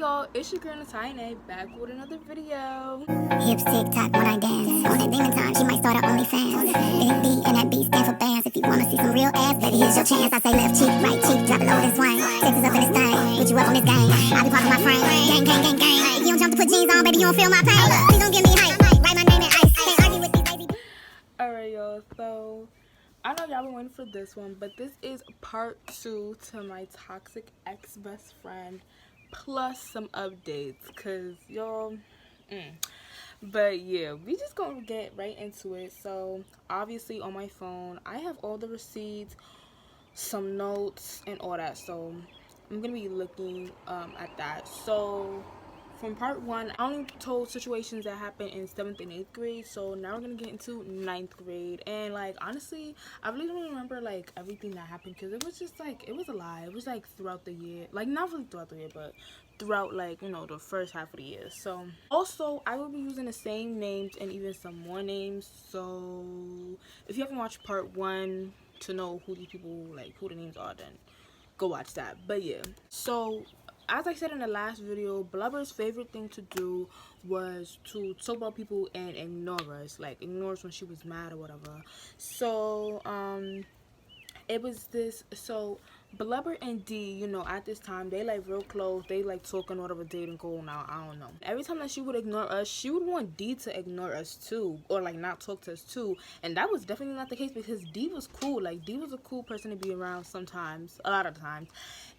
y'all, it's your girl Natine back with another video. Hips tick tock when I dance. On that demon time, she might start her OnlyFans. Big B and that B stand for bands. If you wanna see some real ass, baby, here's your chance. I say left cheek, right cheek, drop it low and swing. Sex is up in this thing, put you up on this game. I be parking my frame, gang, gang, gang, gang. If you don't jump to put jeans on, baby, you don't feel my pain. Please don't give me hype, write my name in ice. Can't argue with these lazy. Alright y'all, so I know y'all been waiting for this one, but this is part 2 to my toxic ex-best friend plus some updates, cause y'all but yeah, we just gonna get right into it. So obviously on my phone I have all the receipts, some notes and all that, so I'm gonna be looking at that. So from part 1, I only told situations that happened in 7th and 8th grade, so now we're gonna get into 9th grade. And like honestly, I really don't remember like everything that happened, because it was just like, it was a lie. It was like throughout the year, like not really throughout the year, but throughout, like, you know, the first half of the year. So also I will be using the same names and even some more names, so if you haven't watched part 1 to know who these people, like who the names are, then go watch that. But yeah, so as I said in the last video, Blubber's favorite thing to do was to talk about people and ignore us, like ignore us when she was mad or whatever. So it was this, so Blubber and D, you know, at this time they like real close, they like talking whatever, dating, going out, I don't know. Every time that she would ignore us, she would want D to ignore us too, or like not talk to us too. And that was definitely not the case, because D was cool. Like D was a cool person to be around sometimes, a lot of times.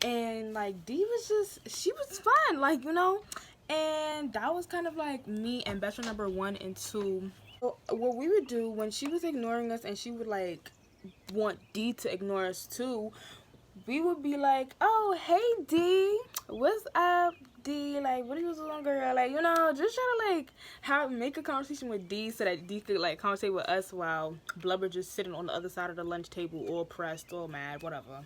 And like D was just, she was fun, like, you know. And that was kind of like me and best friend number 1 and 2. So what we would do when she was ignoring us and she would like want D to ignore us too, we would be like, oh hey D, what's up D, like what are you doing girl, like, you know, just trying to like make a conversation with D so that D could like conversate with us while Blubber just sitting on the other side of the lunch table, all pressed, all mad, whatever.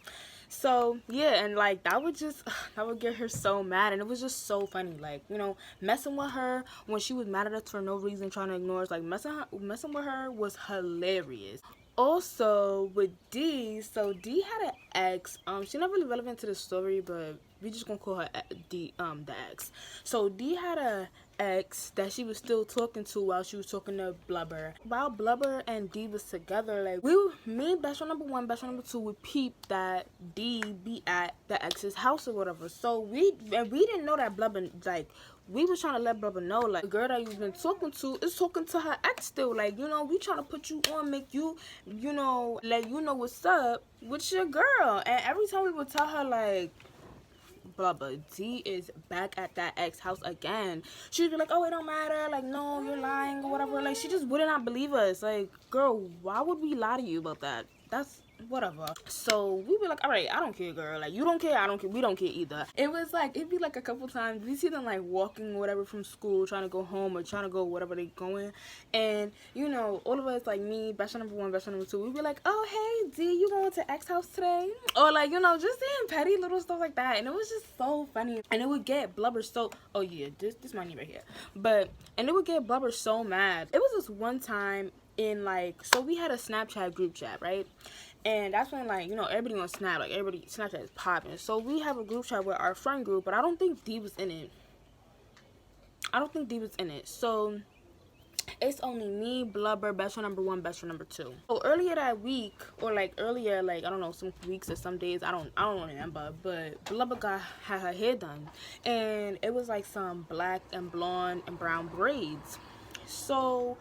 So yeah, and like that would just that would get her so mad, and it was just so funny, like, you know, messing with her when she was mad at us for no reason, trying to ignore us, like messing with her was hilarious. Also with D, so D had an ex. She's not really relevant to the story, but we just gonna call her D, the ex. So D had a ex that she was still talking to while she was talking to Blubber. While Blubber and D was together, like me, best friend number 1, best friend number 2 would peep that D be at the ex's house or whatever. So we didn't know that Blubber, like, we was trying to let Blubber know, like, the girl that you've been talking to is talking to her ex still. Like, you know, we trying to put you on, make you, you know, let you know what's up with your girl. And every time we would tell her, like, Blubber, D is back at that ex house again, she'd be like, oh, it don't matter, like, no, you're lying or whatever. Like, she just would not believe us. Like, girl, why would we lie to you about that? That's whatever. So we be like, all right, I don't care, girl, like, you don't care, I don't care, we don't care either. It was like, it'd be like a couple times we see them like walking or whatever from school, trying to go home or trying to go whatever they going, and you know, all of us, like me, best friend number 1, best friend number 2, we'd be like, oh hey D, you going to X house today? Or like, you know, just saying petty little stuff like that. And it was just so funny, and it would get Blubber so, oh yeah, this my knee right here, but, and it would get Blubber so mad. It was this one time in like, so we had a Snapchat group chat, right? And that's when, like, you know, everybody on Snap, like, everybody, Snapchat is popping. So we have a group chat with our friend group, but I don't think D was in it. So it's only me, Blubber, best friend number 1, best friend number 2. So earlier that week, or like earlier, like, I don't know, some weeks or some days, I don't remember, but Blubber had her hair done, and it was like some black and blonde and brown braids. So,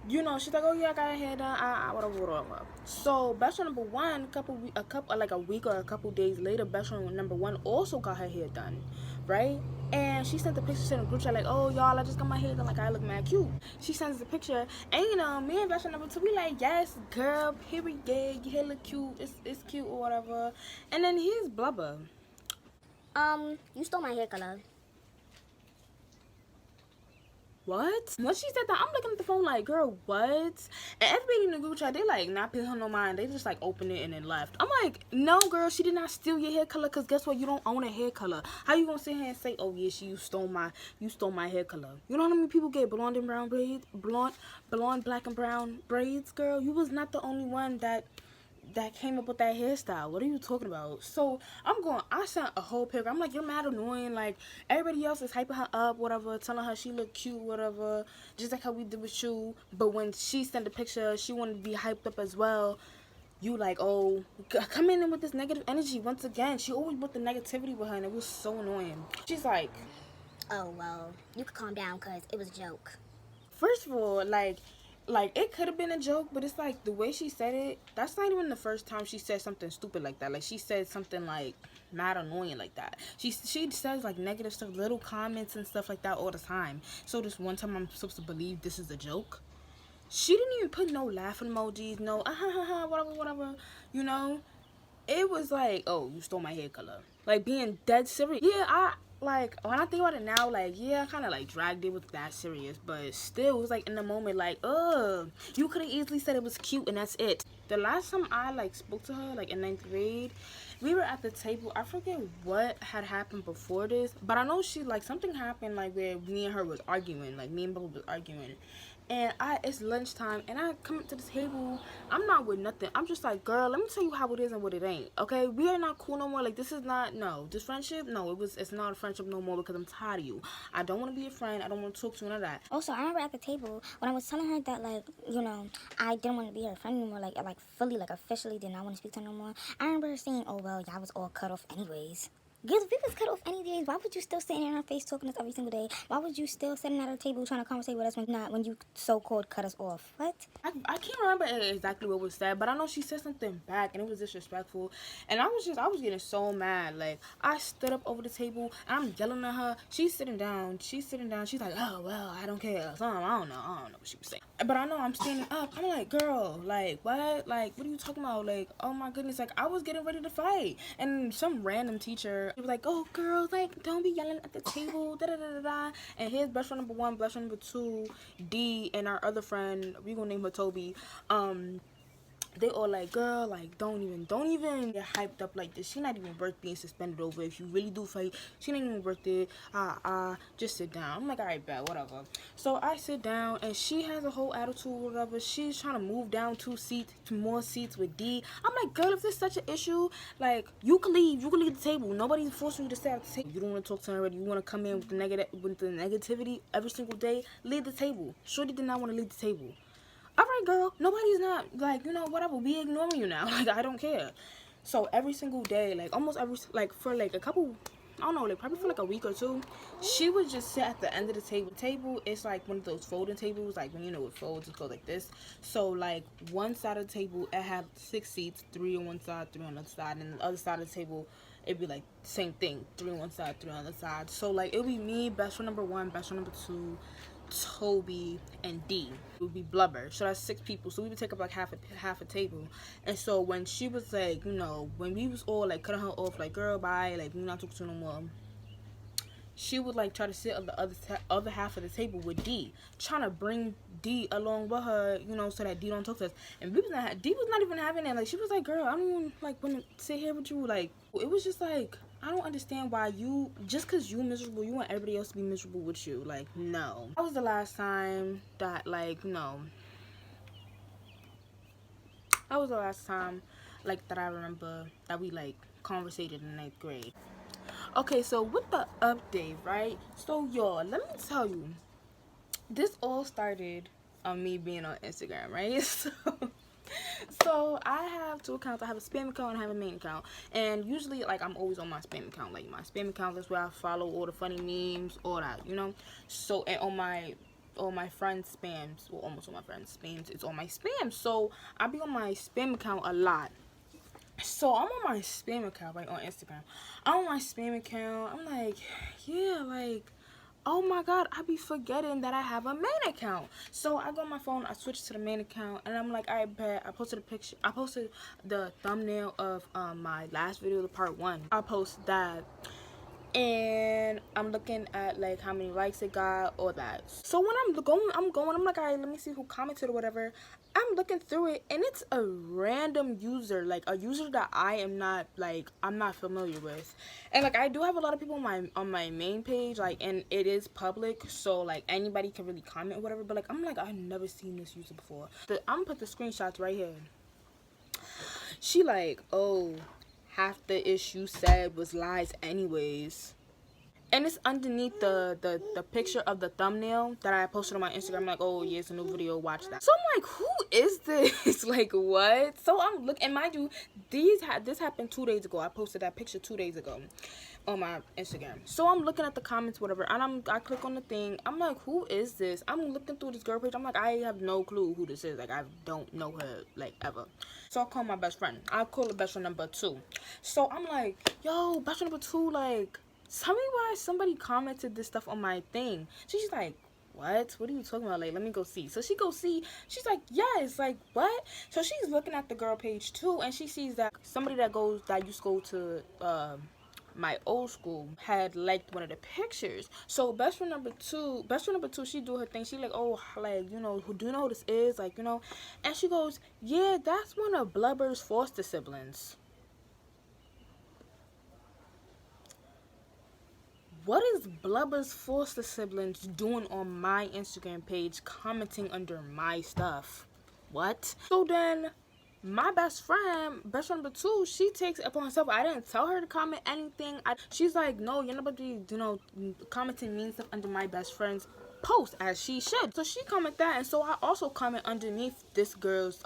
you know, she's like, oh yeah, I got her hair done, whatever. So best friend number 1, like a week or a couple days later, best friend number 1 also got her hair done, right? And she sent the picture to the group chat like, oh y'all, I just got my hair done, like I look mad cute. She sends the picture, and you know, me and best friend number 2, we like, yes girl, period, your hair look cute, it's cute or whatever. And then here's Blubber. You stole my hair color. What? Once she said that, I'm looking at the phone like, girl, what? And everybody in the group chat, they like not paying her no mind. They just like opened it and then left. I'm like, no girl, she did not steal your hair color, because guess what? You don't own a hair color. How you gonna sit here and say, oh yeah, you stole my hair color? You know how many people get blonde and brown braids, blonde, black and brown braids, girl? You was not the only one that that came up with that hairstyle. What are you talking about? So I sent a whole paragraph. I'm like, you're mad annoying. Like, everybody else is hyping her up, whatever, telling her she look cute, whatever, just like how we did with you. But when she sent the picture, she wanted to be hyped up as well. You like, oh, come in with this negative energy once again. She always brought the negativity with her, and it was so annoying. She's like, Oh, well, you could calm down because it was a joke. first of all, like it could have been a joke, but it's like the way she said it. That's not even the first time she said something stupid like that. Like, she said something like mad annoying like that. She says like negative stuff, little comments and stuff like that all the time. So this one time, I'm supposed to believe this is a joke. She didn't even put no laughing emojis, no whatever, whatever. You know, it was like, oh, you stole my hair color. Like, being dead serious. Yeah, I like, when I think about it now, like, yeah, I kind of like dragged it with that serious, but still, it was like in the moment, like, ugh, you could have easily said it was cute and that's it. The last time I like spoke to her, like in 9th grade, we were at the table. I forget what had happened before this, but I know she, like, something happened like where me and her was arguing, like me and Bubba was arguing. And it's lunchtime, and I come up to the table. I'm not with nothing. I'm just like, girl, let me tell you how it is and what it ain't. Okay, we are not cool no more. Like, this is not, no, this friendship, no, it's not a friendship no more because I'm tired of you. I don't want to be a friend. I don't want to talk to you, none of that. Also, I remember at the table when I was telling her that, like, you know, I didn't want to be her friend anymore, like fully, like, officially did not want to speak to her no more. I remember her saying, oh, well, y'all was all cut off anyways. Girls, if we was cut off anyways, why would you still sitting in our face talking to us every single day? Why would you still sitting at our table trying to conversate with us when you so-called cut us off? What? I can't remember exactly what was said, but I know she said something back and it was disrespectful. And I was getting so mad. Like, I stood up over the table and I'm yelling at her. She's sitting down. She's like, oh, well, I don't care. So, I don't know what she was saying. But I know I'm standing up. I'm like, girl, like, what? Like, what are you talking about? Like, oh my goodness. Like, I was getting ready to fight. And some random teacher, he was like, oh, girls, like, don't be yelling at the table, da da da da da. And his best friend number 1, best friend number 2, D, and our other friend, we gonna name her Toby, they all like, girl, like, don't even get hyped up like this. She not even worth being suspended over. If you really do fight, she not even worth it. Just sit down. I'm like, all right, bet, whatever. So I sit down, and she has a whole attitude, whatever. She's trying to move down 2 more seats with D. I'm like, girl, if this is such an issue, like, you can leave the table. Nobody's forcing you to stay at the table. You don't want to talk to her already. You want to come in with the negativity every single day. Leave the table. Shorty did not want to leave the table. All right, girl, nobody's not, like, you know, whatever, we ignoring you now. Like, I don't care. So every single day, like, almost every, like, for like a couple, I don't know, like, probably for like a week or two, she would just sit at the end of the table. It's like one of those folding tables, like, when, you know, it folds, it goes like this. So, like, one side of the table, it had 6 seats, 3 on one side, 3 on the other side, and the other side of the table, it'd be like same thing, 3 on one side, 3 on the other side. So, like, it would be me, best friend number 1, best friend number 2, Toby, and D. It would be Blubber. So that's 6 people. So we would take up like half a table. And so when she was like, you know, when we was all like cutting her off, like, girl, bye, like, we're not talking to her no more, she would like try to sit on the other half of the table with D, trying to bring D along with her, you know, so that D don't talk to us. And D was not even having that. Like, she was like, girl, I don't even like want to sit here with you. Like, it was just like, I don't understand why you, just because you miserable, you want everybody else to be miserable with you. Like, no. That was the last time that, like, no. That was the last time, like, that I remember that we, like, conversated in 9th grade. Okay, so with the update, right? So, y'all, let me tell you, this all started on me being on Instagram, right? So I have 2 accounts. I have a spam account and I have a main account. And usually, like, I'm always on my spam account. Like, my spam account is where I follow all the funny memes, all that, you know? So, and on my friends' spams, well, almost all my friends' spams, it's on my spam. So I be on my spam account a lot. So I'm on my spam account, right, on Instagram. I'm on my spam account. I'm like, yeah, like, oh my god, I be forgetting that I have a main account. So I go on my phone, I switch to the main account, and I'm like, I bet. I posted a picture. I posted the thumbnail of my last video, the part 1. I posted that, and I'm looking at like how many likes it got, all that. So when I'm like, all right, let me see who commented or whatever. I'm looking through it, and it's a random user, like a user that I'm not familiar with. And like, I do have a lot of people on my main page, like, and it is public, so like anybody can really comment or whatever. But like, I'm like, I've never seen this user before. I'm gonna put the screenshots right here. She like, oh, half the issue said was lies anyways. And it's underneath the picture of the thumbnail that I posted on my Instagram. I'm like, oh yeah, it's a new video, watch that. So I'm like, who is this? Like, what? So I'm looking, and mind you, this happened 2 days ago. I posted that picture 2 days ago on my Instagram. So I'm looking at the comments, whatever, and I click on the thing. I'm like, who is this? I'm looking through this girl page. I'm like, I have no clue who this is. Like, I don't know her, like, ever. So I call my best friend. I call her best friend number 2. So I'm like, yo, best friend number 2, like, tell me why somebody commented this stuff on my thing. She's like, what are you talking about? Like, let me go see. So she go see. She's like, yes. Like, what? So she's looking at the girl page too, and she sees that somebody that used to go to my old school had liked one of the pictures. So best friend number two, she do her thing. She like, oh, like, you know, do you know who this is? Like, you know, and she goes, yeah, that's one of Blubber's foster siblings. What is Blubber's foster siblings doing on my Instagram page commenting under my stuff? What? So then my best friend number 2, she takes it upon herself. I didn't tell her to comment anything. She's like, no, you're not about to be, you know, commenting mean stuff under my best friend's post, as she should. So she comment that, and so I also comment underneath this girl's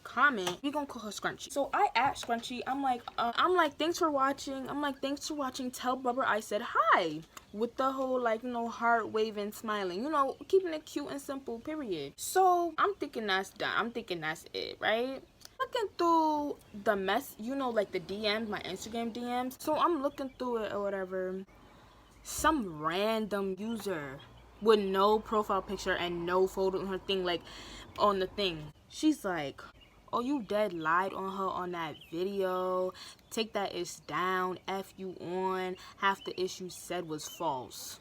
comment. We gonna call her Scrunchy. So I asked Scrunchy, I'm like, thanks for watching. Tell Blubber I said hi, with the whole, like, you know, heart waving, smiling, you know, keeping it cute and simple, period. So I'm thinking that's done. I'm thinking that's it, right? Looking through the mess, you know, like the DMs, my Instagram DMs. So I'm looking through it or whatever. Some random user with no profile picture and no photo on her thing, like on the thing. She's like, oh, you dead lied on her on that video. Take that ish down. F you on. Half the issue said was false.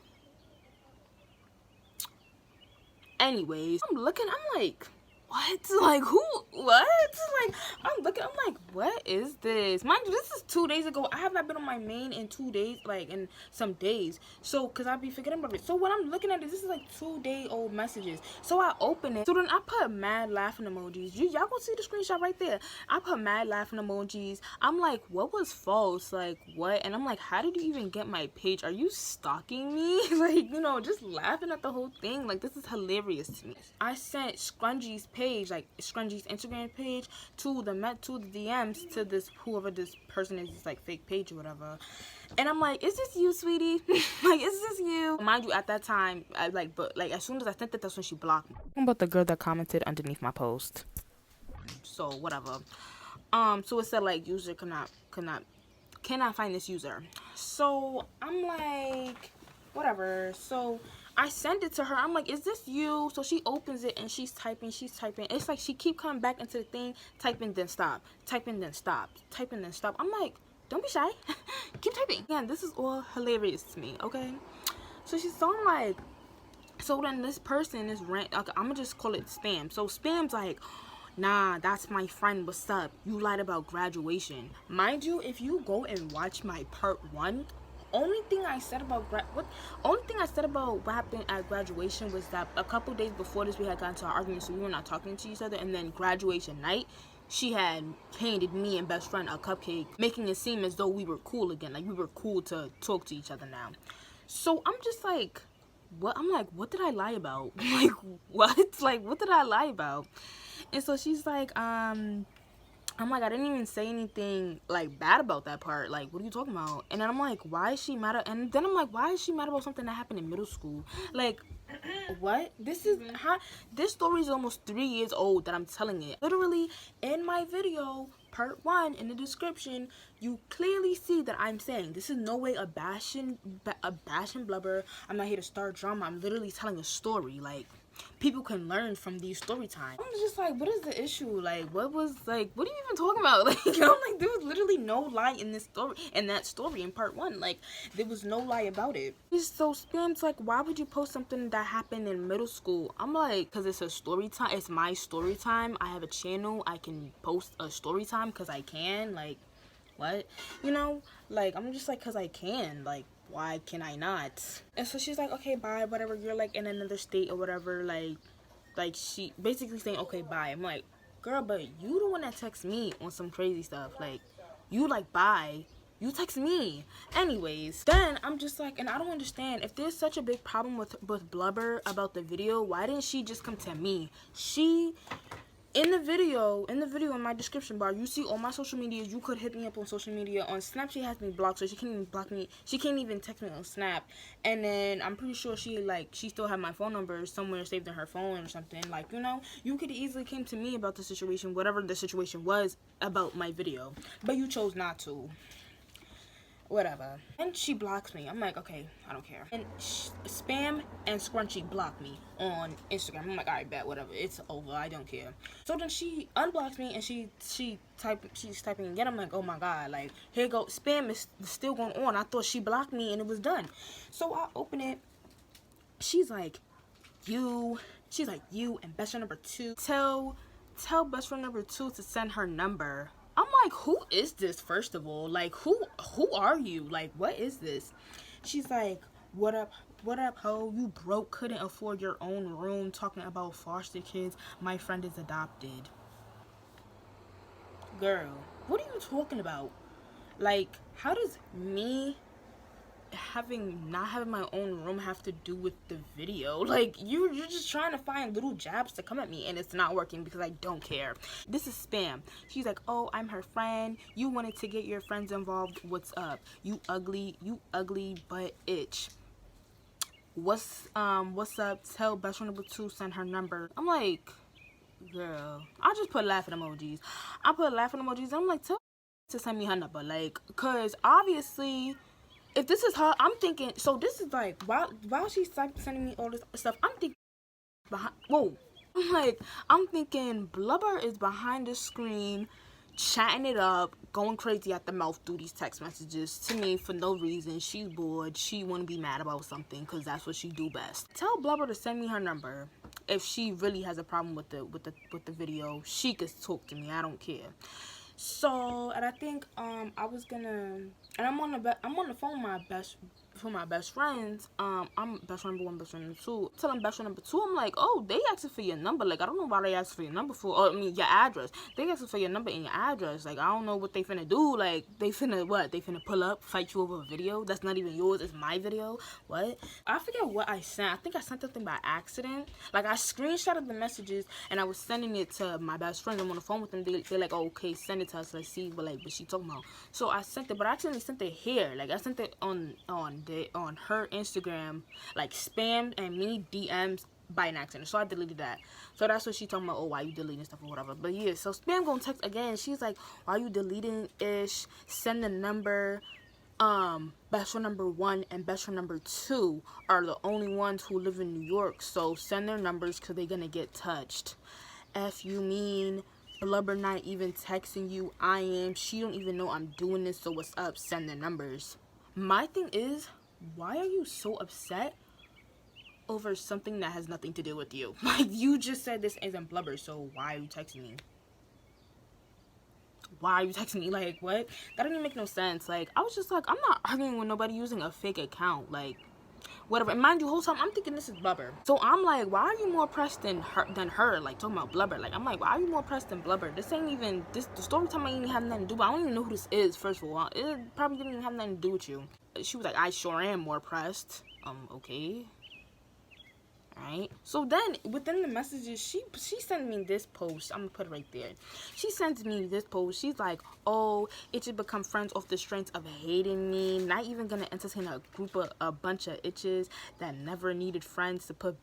Anyways, I'm looking, I'm like, what? Like, who? What? Like, I'm looking, I'm like, what is this? Mind you, this is 2 days ago. I have not been on my main in 2 days, like, in some days. So, because I be forgetting about it. So, when I'm looking at this is like 2-day-old messages. So, I open it. So, then I put mad laughing emojis. Y'all gonna see the screenshot right there. I put mad laughing emojis. I'm like, what was false? Like, what? And I'm like, how did you even get my page? Are you stalking me? Like, you know, just laughing at the whole thing. Like, this is hilarious to me. I sent Scrungy's page, like Scrungy's Instagram page, to the DMs to this, whoever this person is, this like fake page or whatever. And I'm like, is this you, sweetie? Like, is this you? Mind you, at that time, but as soon as I sent it, that's when she blocked me. About the girl that commented underneath my post. So whatever. So it said like, user cannot find this user. So I'm like, whatever. So I send it to her. I'm like, is this you? So she opens it and she's typing. It's like she keep coming back into the thing, typing then stop, typing then stop, typing then stop. I'm like, don't be shy. Keep typing. Yeah, this is all hilarious to me, okay? So I'm like, so then this person is okay, I'm gonna just call it Spam. So Spam's like, nah, that's my friend, what's up? You lied about graduation. Mind you, if you go and watch my part 1, only thing I said about what happened at graduation was that a couple days before this we had gotten to an argument, so we were not talking to each other, and then graduation night she had handed me and best friend a cupcake, making it seem as though we were cool again, like we were cool to talk to each other now. So I'm just like, what? I'm like, what did I lie about? Like, what? Like, what did I lie about? And so she's like, I'm like, I didn't even say anything like bad about that part. Like, what are you talking about? And then I'm like, why is she mad? And then I'm like, why is she mad about something that happened in middle school? Like, what? This story is almost 3 years old that I'm telling it. Literally, in my video, part 1, in the description, you clearly see that I'm saying this is no way a bashing Blubber. I'm not here to start drama. I'm literally telling a story. Like, people can learn from these story times. I'm just like, what is the issue? Like, what are you even talking about? Like, I'm like, there was literally no lie in this story, in that story in part 1. Like, there was no lie about it. It's so Spam's like, why would you post something that happened in middle school? I'm like, because it's a story time. It's my story time. I have a channel. I can post a story time because I can. Like, what? You know? Like, I'm just like, because I can. Like, why can I not? And so she's like, okay, bye, whatever. You're like in another state or whatever. Like she basically saying, okay, bye. I'm like, girl, but you the one that texts me on some crazy stuff. Like, you like, bye. You text me. Anyways, then I'm just like, and I don't understand. If there's such a big problem with Blubber about the video, why didn't she just come to me? In the video in my description bar, you see all my social medias. You could hit me up on social media. On Snap, she has me blocked, so she can't even block me. She can't even text me on Snap. And then I'm pretty sure she still had my phone number somewhere saved in her phone or something. Like, you know, you could easily came to me about the situation, whatever the situation was about my video, but you chose not to. Whatever. And she blocks me. I'm like, okay, I don't care. And Spam and Scrunchy blocked me on Instagram. I'm like, alright, bet, whatever. It's over. I don't care. So then she unblocks me and she's typing again. I'm like, oh my god, like, here go. Spam is still going on. I thought she blocked me and it was done. So I open it. She's like, you and best friend number 2. Tell best friend number 2 to send her number. I'm like, who is this, first of all? Like, who are you? Like, what is this? She's like, what up, ho? You broke, couldn't afford your own room, talking about foster kids. My friend is adopted. Girl, what are you talking about? Like, how does me not having my own room have to do with the video? Like, you're just trying to find little jabs to come at me, and it's not working because I don't care. This is Spam. She's like, oh, I'm her friend. You wanted to get your friends involved. What's up? You ugly butt itch. What's up? Tell best friend number 2 send her number. I'm like, girl, I just put laughing emojis. I put laughing emojis. And I'm like, tell to send me her number, like, cause obviously, if this is her, I'm thinking, so this is like, while she's sending me all this stuff, I'm thinking, I'm thinking Blubber is behind the screen, chatting it up, going crazy at the mouth through these text messages to me for no reason. She's bored. She want to be mad about something because that's what she do best. Tell Blubber to send me her number. If she really has a problem with the video, she could talk to me. I don't care. So, and I think I was gonna, and I'm on the phone with my best friends. I'm best friend number 1, best friend number 2. Telling best friend number 2, I'm like, oh, they asking for your number. Like, I don't know why they asked for your number for. Or, I mean, your address. They asking for your number and your address. Like, I don't know what they finna do. Like, they finna what? They finna pull up, fight you over a video that's not even yours. It's my video. What? I forget what I sent. I think I sent something by accident. Like, I screenshotted the messages and I was sending it to my best friend. I'm on the phone with them. They're like, oh, okay, send it to us. Let's see what she talking about. So I sent it, but I accidentally sent it here. Like, I sent it on her Instagram, like Spam and me DMs by an accident. So I deleted that. So that's what she talking about. Oh, why you deleting stuff or whatever. But yeah, so Spam gonna text again. She's like, why you deleting ish? Send the number. Best friend number 1 and best friend number 2 are the only ones who live in New York. So send their numbers because they're gonna get touched. F you mean? Blubber not even texting you. I am. She don't even know I'm doing this. So what's up? Send their numbers. My thing is, why are you so upset over something that has nothing to do with you? Like, you just said this isn't Blubber, so why are you texting me? Why are you texting me? Like, what? That didn't even make no sense. Like, I was just like, I'm not arguing with nobody using a fake account. Like, whatever. And mind you, whole time I'm thinking this is Blubber. So I'm like, why are you more pressed than her? Like, talking about Blubber. Like, I'm like, why are you more pressed than Blubber? This ain't even the story time ain't even have nothing to do. I don't even know who this is. First of all, it probably didn't even have nothing to do with you. She was like, I sure am more pressed. Okay. Right. So then within the messages, she sent me this post. I'm gonna put it right there. She sends me this post. She's like, oh, itches become friends off the strength of hating me. Not even gonna entertain a bunch of itches that never needed friends to put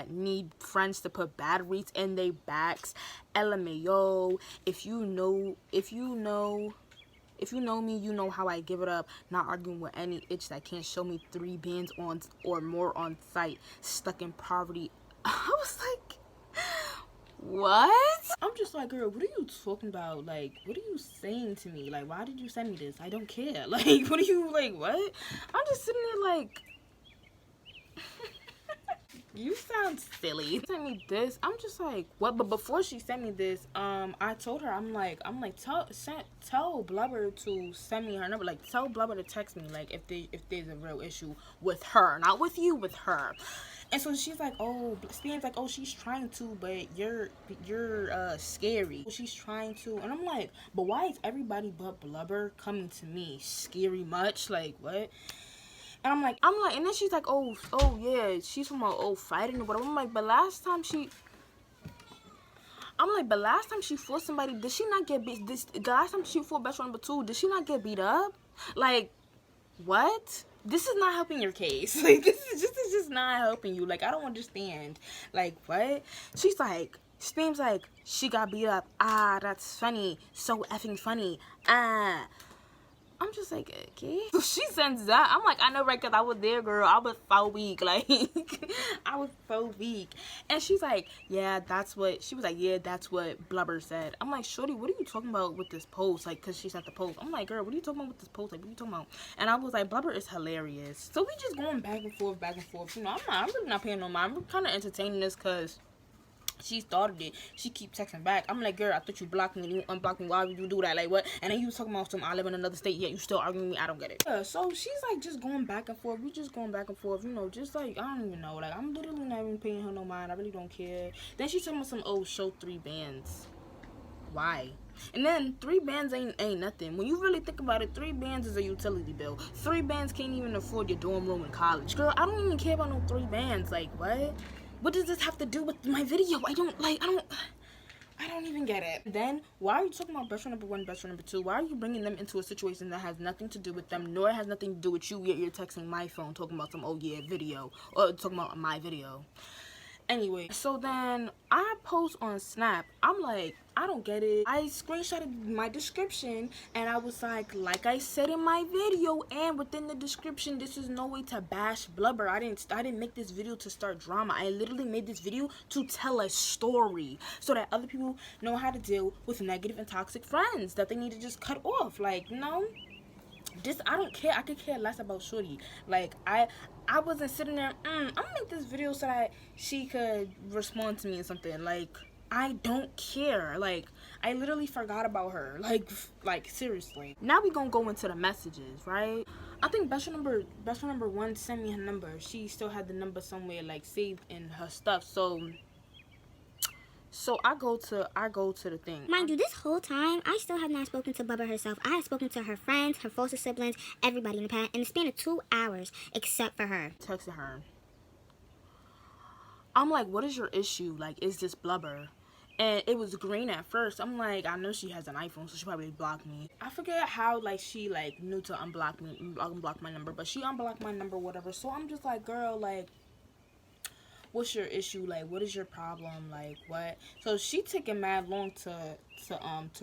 need friends to put batteries in their backs. LMAO. If you know me, you know how I give it up. Not arguing with any itch that can't show me 3 bands on or more on site. Stuck in poverty. I was like, what? I'm just like, girl, what are you talking about? Like, what are you saying to me? Like, why did you send me this? I don't care. Like, what are you, like, what? I'm just sitting there like, you sound silly. She sent me this. I'm just like, what? But before she sent me this, I told her, I'm like, tell Blubber to send me her number. Like, tell Blubber to text me, like, if there's a real issue with her, not with you, with her. And so she's like, oh, Spam's like, oh, she's trying to, but you're scary. She's trying to, and I'm like, but why is everybody but Blubber coming to me? Scary much? Like, what? And I'm like, and then she's like, oh yeah, she's from fighting or whatever. I'm like, but last time she fought somebody, did she not get beat? The last time she fought best friend number 2, did she not get beat up? Like, what? This is not helping your case. Like, this is just not helping you. Like, I don't understand. Like, what? She's like, Spam's like, she got beat up. Ah, that's funny. So effing funny. Ah. I'm just like, okay. So she sends that. I'm like, I know, right? Because I was there, girl. I was so weak. Like, I was so weak. And she's like, yeah, that's what. She was like, yeah, that's what Blubber said. I'm like, shorty, what are you talking about with this post? Like, because she sent the post. I'm like, girl, what are you talking about with this post? Like, what are you talking about? And I was like, Blubber is hilarious. So we just going back and forth, back and forth. You know, I'm really not paying no mind. I'm kind of entertaining this because she started it. She keep texting back. I'm like, girl, I thought you blocked me and you unblocked me. Why would you do that? Like, what? And then you was talking about some, I live in another state, yet you still arguing with me. I don't get it. Yeah, so she's like just going back and forth. We just going back and forth. You know, just like, I don't even know. Like, I'm literally not even paying her no mind. I really don't care. Then she told me some, show 3 bands. Why? And then 3 bands ain't nothing. When you really think about it, 3 bands is a utility bill. 3 bands can't even afford your dorm room in college. Girl, I don't even care about no 3 bands. Like, what? What does this have to do with my video? I don't even get it. Then, why are you talking about best friend number 1, best friend number 2? Why are you bringing them into a situation that has nothing to do with them, nor has nothing to do with you, yet you're texting my phone talking about some, video, or talking about my video. Anyway, so then I post on Snap. I'm like, I don't get it. I screenshotted my description and I was like I said in my video and within the description, this is no way to bash Blubber. I didn't make this video to start drama. I literally made this video to tell a story so that other people know how to deal with negative and toxic friends that they need to just cut off. Like, no. I don't care. I could care less about shorty. Like, I wasn't sitting there, I'm gonna make this video so that she could respond to me or something. Like, I don't care. Like, I literally forgot about her. Like seriously. Now we gonna go into the messages, right? I think best friend number 1 sent me her number. She still had the number somewhere, like, saved in her stuff. So I go to the thing. Mind you, this whole time, I still have not spoken to Bubba herself. I have spoken to her friends, her foster siblings, everybody in the span of 2 hours, except for her. Texted her. I'm like, what is your issue? Like, is this Blubber? And it was green at first. I'm like, I know she has an iPhone, so she probably blocked me. I forget how, like, she, like, knew to unblock my number. But she unblocked my number, whatever. So I'm just like, girl, like, what's your issue? Like, what is your problem? Like, what? So she taking mad long to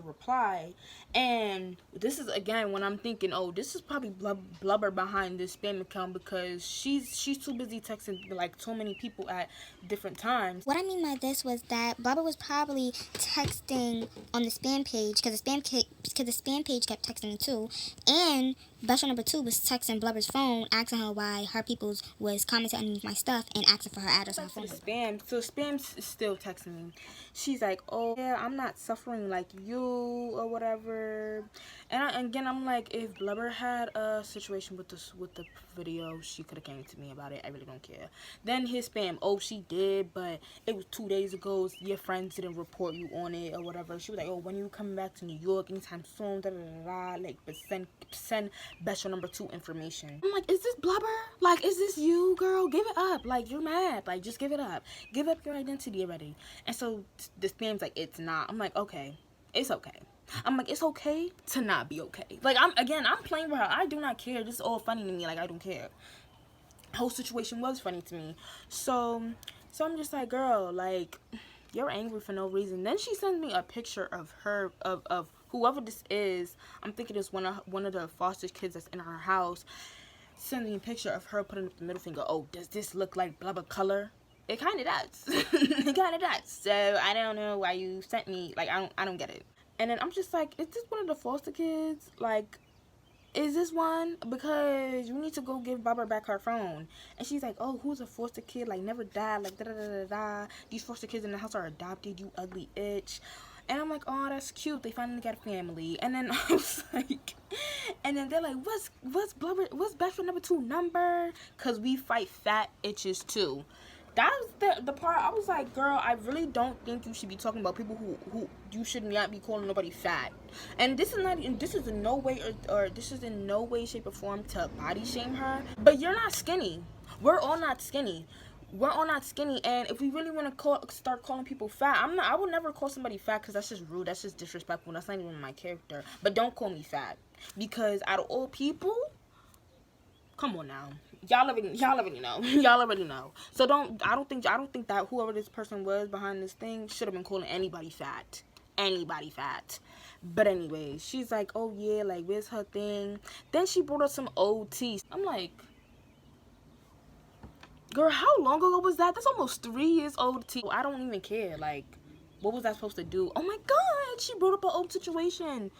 reply. And this is again when I'm thinking, oh, this is probably Blubber behind this spam account, because she's too busy texting like so many people at different times. What I mean by this was that Bubba was probably texting on the spam page because the spam page kept texting too, and best friend number 2 was texting Blubber's phone, asking her why her peoples was commenting underneath my stuff and asking for her address on her phone. Spam. So Spam's still texting me. She's like, oh yeah, I'm not suffering like you or whatever. And again, I'm like, if Blubber had a situation with the video, she could have came to me about it. I really don't care. Then his Spam, oh, she did, but it was 2 days ago. Your friends didn't report you on it or whatever. She was like, oh, when you coming back to New York anytime soon, da da da da. Like, but send best friend number 2 information. I'm like, is this Blubber? Like, is this you, girl? Give it up. Like, you're mad. Like, just give it up. Give up your identity already. And so the Spam's like, it's not. I'm like, okay, it's okay. I'm like, it's okay to not be okay. Like, I'm playing with her. I do not care. This is all funny to me. Like, I don't care. The whole situation was funny to me. So I'm just like, girl, like, you're angry for no reason. Then she sends me a picture of her, of whoever this is. I'm thinking it's one of the foster kids that's in her house. Sending me a picture of her putting up the middle finger. Oh, does this look like Blubber color? It kind of does. It kind of does. So I don't know why you sent me. Like, I don't get it. And then I'm just like, is this one of the foster kids? Like, is this one? Because you need to go give Barbara back her phone. And she's like, oh, who's a foster kid? Like, never died. Like, da da da da da. These foster kids in the house are adopted, you ugly itch. And I'm like, oh, that's cute. They finally got a family. And then I was like, and then they're like, what's best for number 2 number? Because we fight fat itches too. That was the part I was like, girl, I really don't think you should be talking about people who you should not be calling nobody fat. And this is not, and this is in no way, or this is in no way, shape, or form to body shame her. But you're not skinny. We're all not skinny. We're all not skinny, and if we really want to start calling people fat, I will never call somebody fat because that's just rude. That's just disrespectful. That's not even my character. But don't call me fat, because out of all people, come on now. Y'all already know. Y'all already know. So I don't think that whoever this person was behind this thing should have been calling anybody fat. Anybody fat. But anyway, she's like, oh yeah, like, where's her thing? Then she brought up some old tea. I'm like, girl, how long ago was that? That's almost 3 years old tea. I don't even care. Like, what was that supposed to do? Oh my god, she brought up an old situation.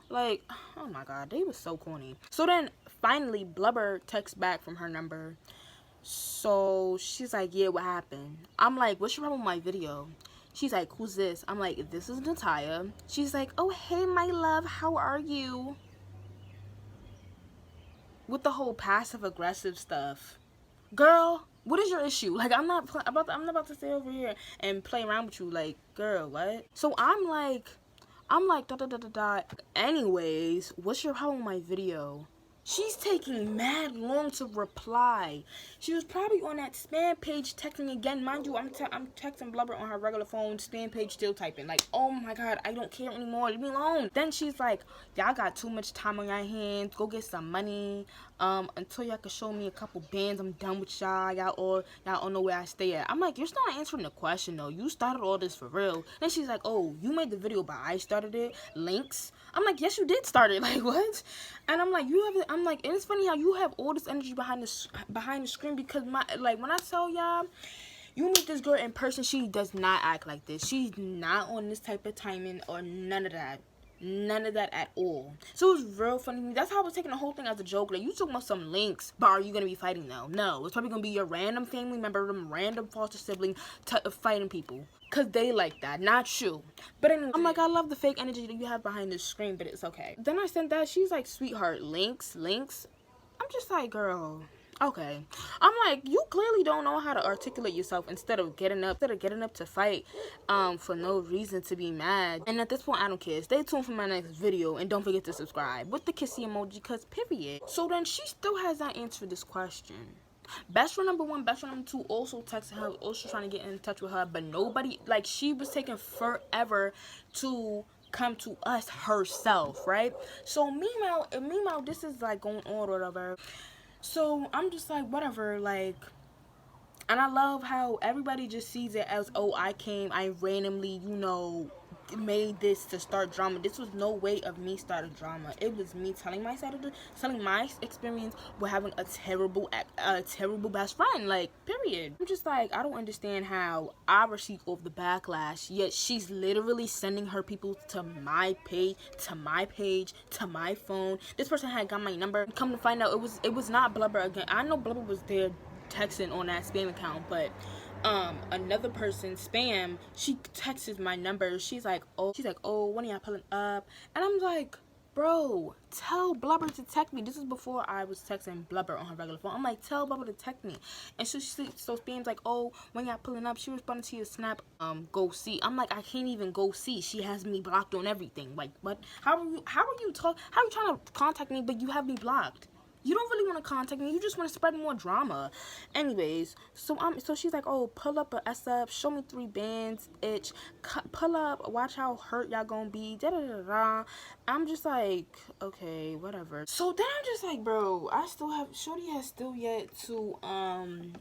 Like, oh my god, they was so corny. So then, finally, Blubber texts back from her number. So, she's like, yeah, what happened? I'm like, what's your problem with my video? She's like, who's this? I'm like, this is Natalia. She's like, oh, hey, my love, how are you? With the whole passive-aggressive stuff. Girl, what is your issue? Like, I'm not about to stay over here and play around with you. Like, girl, what? So, I'm like, da da da da da. Anyways, what's your problem with my video? She's taking mad long to reply. She was probably on that spam page texting again. Mind you, I'm texting Blubber on her regular phone, spam page still typing. Like, oh my god, I don't care anymore. Leave me alone. Then she's like, y'all got too much time on your hands. Go get some money. Until y'all can show me a couple bands, I'm done with y'all. Y'all all know where I stay at. I'm like, you're still not answering the question though. You started all this for real. Then she's like, oh, you made the video, but I started it. Links. I'm like, yes, you did start it. Like, what? And I'm like, I'm like, and it's funny how you have all this energy behind the screen, because when I tell y'all, you meet this girl in person, she does not act like this. She's not on this type of timing or none of that. None of that at all. So it was real funny. That's how I was taking the whole thing as a joke. Like, you talking about some links, but are you gonna be fighting though? No, it's probably gonna be your random family member, them random foster sibling fighting people, cause they like that, not you. But anyway, I'm like, I love the fake energy that you have behind the screen, but it's okay. Then I sent that. She's like, sweetheart, links. I'm just like, girl. Okay. I'm like, you clearly don't know how to articulate yourself instead of getting up to fight for no reason to be mad. And at this point, I don't care. Stay tuned for my next video and don't forget to subscribe with the kissy emoji, cause period. So then she still has not answered this question. Best friend number 1, best friend number 2 also texted her, also trying to get in touch with her, but nobody, like, she was taking forever to come to us herself, right? So meanwhile, this is like going on or whatever. So I'm just like, whatever, like, and I love how everybody just sees it as, oh, I randomly, made this to start drama. This was no way of me starting drama. It was me telling my experience with having a terrible best friend, like, period. I'm just like, I don't understand how I receive all the backlash, yet she's literally sending her people to my page, to my phone. This person had got my number. Come to find out, it was not Blubber again. I know Blubber was there texting on that spam account, but another person spam, she texts my number. She's like, oh, when are y'all pulling up? And I'm like, bro, tell Blubber to text me. This is before I was texting Blubber on her regular phone. I'm like, tell Blubber to text me. And so spam's like, oh, when y'all pulling up? She responded to your snap, go see. I'm like, I can't even go see. She has me blocked on everything. Like, what? How are you trying to contact me, but you have me blocked? You don't really want to contact me. You just want to spread more drama. Anyways, so she's like, oh, pull up a S up, show me 3 bands, itch, pull up, watch how hurt y'all gonna be, da da da da. I'm just like, okay, whatever. So then I'm just like, bro, Shorty has still yet to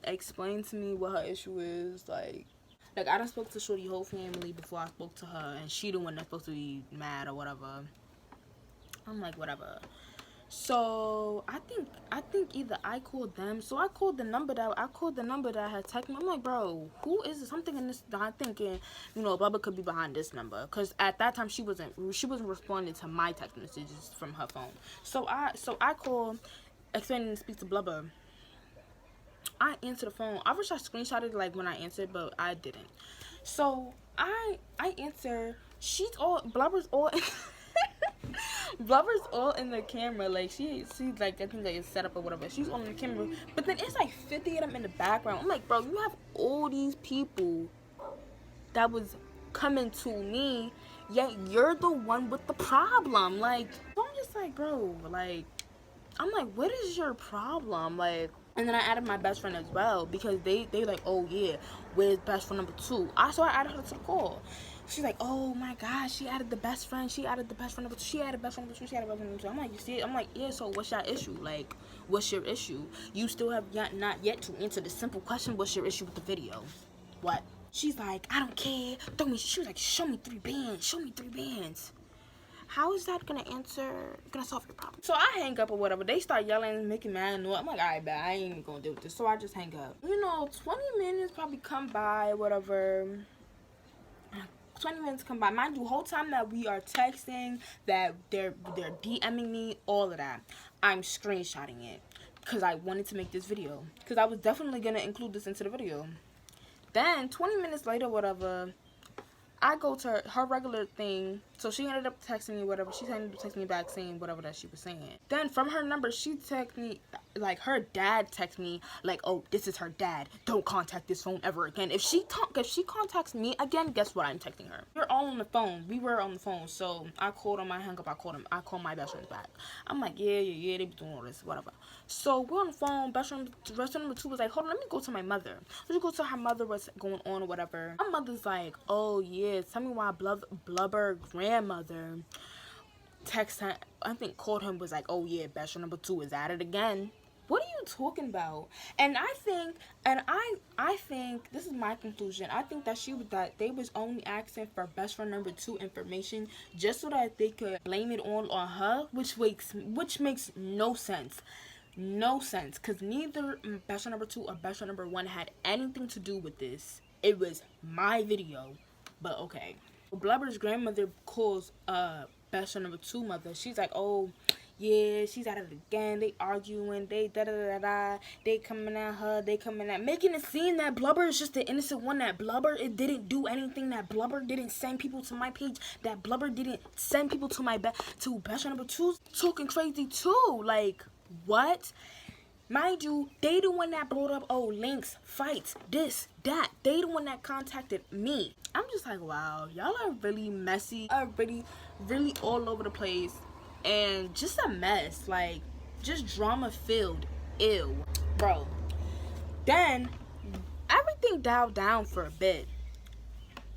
explain to me what her issue is. Like I done spoke to Shorty whole family before I spoke to her, and she the one that's supposed to be mad or whatever. I'm like, whatever. So I think either I called them. So I called the number that I had texted me. I'm like, bro, who is this? I'm thinking this. I'm thinking, Bubba could be behind this number, because at that time she wasn't responding to my text messages from her phone. So I called, expecting to speak to Blubber. I answered the phone. I wish I screenshotted like when I answered, but I didn't. So I answer. She's all Blubber's all. Blubber's all in the camera, like she's like, I think like it's set up or whatever. She's on the camera, but then it's like 50 of them in the background. I'm like, bro, you have all these people that was coming to me, yet you're the one with the problem. Like, so I'm just like, bro, like, I'm like, what is your problem? Like, and then I added my best friend as well, because they like, oh yeah, where's best friend number 2? So I added her to the call. She's like, oh my gosh, she added the best friend. She added the best friend number 2. She added best friend number 2. She added best friend number 2. I'm like, you see it? I'm like, yeah. So what's your issue? Like, what's your issue? You still have not yet to answer the simple question. What's your issue with the video? What? She's like, I don't care. She was like, show me 3 bands. Show me 3 bands. How is that gonna solve your problem? So I hang up or whatever. They start yelling, making mad noise. I'm like, alright, bet I ain't even gonna deal with this. So I just hang up. 20 minutes probably come by, whatever. 20 minutes come by. Mind you, the whole time that we are texting, that they're DMing me, all of that, I'm screenshotting it, because I wanted to make this video, because I was definitely gonna include this into the video. Then 20 minutes later, whatever, I go to her regular thing. So she ended up texting me whatever. She ended up texting me back saying whatever that she was saying. Then from her number, she texted me, like her dad texted me, like, oh, this is her dad. Don't contact this phone ever again. If she contacts me again, guess what? I'm texting her. We're all on the phone. We were on the phone. So I called him. I hung up. I called my best friend back. I'm like, yeah. They be doing all this, whatever. So we're on the phone. Best friend number 2 was like, hold on, let me go to my mother. Let me go to her mother, what's going on or whatever. My mother's like, oh yeah, tell me why Blubber grandmother text him, I think called him, was like, oh yeah, best friend number 2 is at it again. What are you talking about? And I think this is my conclusion. I think that they was only asking for best friend number 2 information just so that they could blame it on her, which makes no sense. No sense, because neither best friend number 2 or best friend number 1 had anything to do with this. It was my video, but okay. Blubber's grandmother calls best friend number 2 mother. She's like, oh yeah, she's at it again. They arguing. They They coming at her. They coming at, making it seem that Blubber is just the innocent one. That Blubber, it didn't do anything. That Blubber didn't send people to my page. That Blubber didn't send people to to best friend number 2. Talking crazy too. Like, what? Mind you, they the one that brought up, oh, links, fights, this, that. They the one that contacted me. I'm just like, wow, y'all are really messy, are really, really all over the place, and just a mess. Like, just drama filled. Ew, bro. Then everything dialed down for a bit.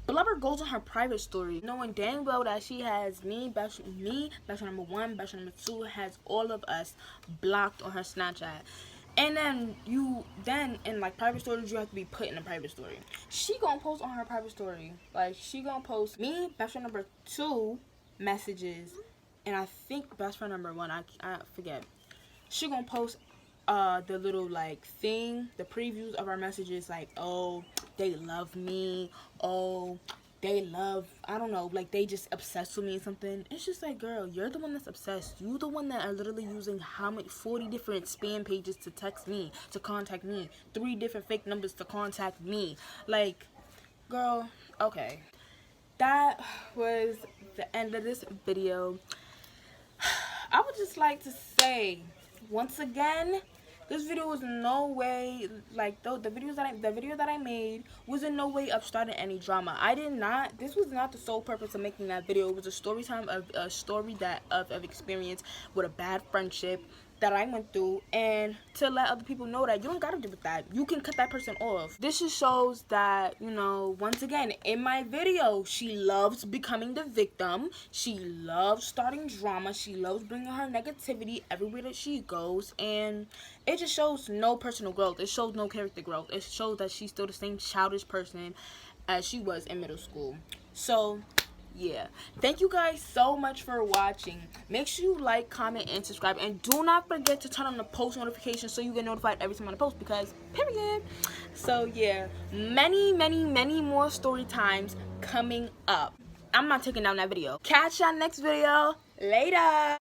Blubber goes on her private story, knowing dang well that she has best friend number 1, best friend number 2, has all of us blocked on her Snapchat. And then in like private stories, you have to be put in a private story. She gonna post on her private story, like she gonna post me, best friend number 2 messages, and I think best friend number 1, I forget. She gonna post the little like thing, the previews of our messages, like, oh, they love me, oh, they love, I don't know, like they just obsessed with me or something. It's just like, girl, you're the one that's obsessed. You the one that are literally using 40 different spam pages to text me, to contact me, 3 different fake numbers to contact me. Like, girl, okay. That was the end of this video. I would just like to say, once again, this video was no way, like, the video that I made was in no way upstarting any drama. This was not the sole purpose of making that video. It was a story of experience with a bad friendship that I went through, and to let other people know that you don't gotta deal with that. You can cut that person off. This just shows that, once again, in my video, she loves becoming the victim. She loves starting drama. She loves bringing her negativity everywhere that she goes, and it just shows no personal growth. It shows no character growth. It shows that she's still the same childish person as she was in middle school. So yeah, thank you guys so much for watching. Make sure you like, comment, and subscribe, and do not forget to turn on the post notifications so you get notified every time I post, because period. So yeah, many more story times coming up. I'm not taking down that video. Catch y'all next video. Later.